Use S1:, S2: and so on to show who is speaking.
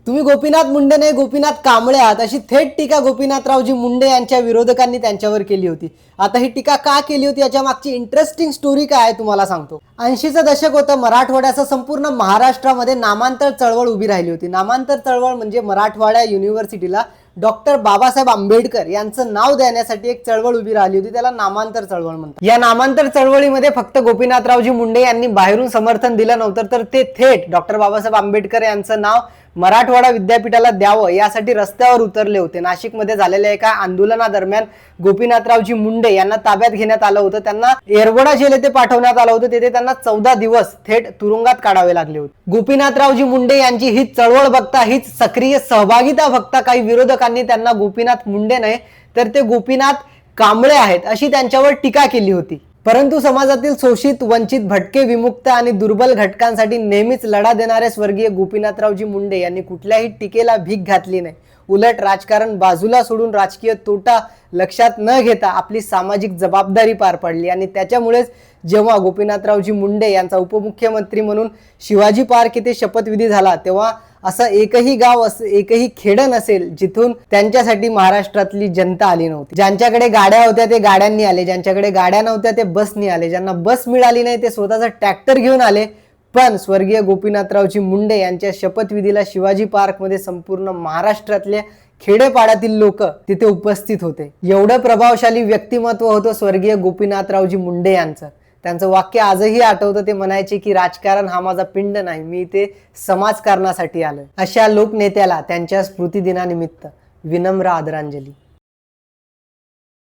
S1: तुम्ही गोपीनाथ मुंडे नाही, गोपीनाथ कांबळे आहात, अशी थेट टीका गोपीनाथरावजी मुंडे यांच्या विरोधकांनी त्यांच्यावर केली होती. आता ही टीका का केली होती याच्या मागची इंटरेस्टिंग स्टोरी काय आहे तुम्हाला सांगतो. 80चं दशक होतं. मराठवाड्याचं संपूर्ण महाराष्ट्रामध्ये नामांतर चळवळ उभी राहिली होती. नामांतर चळवळ म्हणजे मराठवाडा युनिव्हर्सिटीला डॉक्टर बाबासाहेब आंबेडकर यांचं नाव देण्यासाठी एक चळवळ उभी राहिली होती. त्याला नामांतर चळवळ म्हणतात. या नामांतर चळवळीमध्ये फक्त गोपीनाथरावजी मुंडे यांनी बाहेरून समर्थन दिलं नव्हतं, तर ते थेट डॉक्टर बाबासाहेब आंबेडकर यांचं नाव मराठवाडा विद्यापीठाला द्यावं यासाठी रस्त्यावर उतरले होते. नाशिकमध्ये झालेल्या एका आंदोलनादरम्यान गोपीनाथरावजी मुंडे यांना ताब्यात घेण्यात आलं होतं. त्यांना येरवडा जेल येथे पाठवण्यात आलं होतं. तेथे त्यांना 14 दिवस थेट तुरुंगात काढावे लागले होते. गोपीनाथरावजी मुंडे यांची ही चळवळ बघता, हीच सक्रिय सहभागिता बघता काही विरोधकांनी त्यांना गोपीनाथ मुंडे नाही तर ते गोपीनाथ कांबळे आहेत अशी त्यांच्यावर टीका केली होती. परंतु समाजातील शोषित, वंचित, भटके, विमुक्त आणि दुर्बल घटकांसाठी नेहमीच लढा देणारे स्वर्गीय गोपीनाथरावजी मुंडे यांनी कुठल्याही टीकेला भीक घातली नाही. उलट राजकारण बाजूला सोडून राजकीय तोटा लक्षात न घेता आपली सामाजिक जबाबदारी पार पाडली. आणि त्याच्यामुळेच जेव्हा गोपीनाथरावजी मुंडे यांचा उपमुख्यमंत्री म्हणून शिवाजी पार्क येथे शपथविधी झाला, तेव्हा असं एकही गाव, एकही खेडं नसेल जिथून त्यांच्यासाठी महाराष्ट्रातली जनता आली नव्हती. ज्यांच्याकडे गाड्या होत्या ते गाड्यांनी आले, ज्यांच्याकडे गाड्या नव्हत्या ते बसनी आले, ज्यांना बस मिळाली नाही ते स्वतःचा ट्रॅक्टर घेऊन आले. पण स्वर्गीय गोपीनाथरावजी मुंडे यांच्या शपथविधीला शिवाजी पार्कमध्ये संपूर्ण महाराष्ट्रातल्या खेडेपाड्यातील लोक तिथे उपस्थित होते. एवढं प्रभावशाली व्यक्तिमत्व होतं स्वर्गीय गोपीनाथरावजी मुंडे यांचं. त्यांचं वाक्य आजही आठवतं. ते म्हणायचे की राजकारण हा माझा पिंड नाही, मी इथे समाजकारणासाठी आलोय. अशा लोकनेत्याला त्यांच्या स्मृतिदिनानिमित्त विनम्र आदरांजली.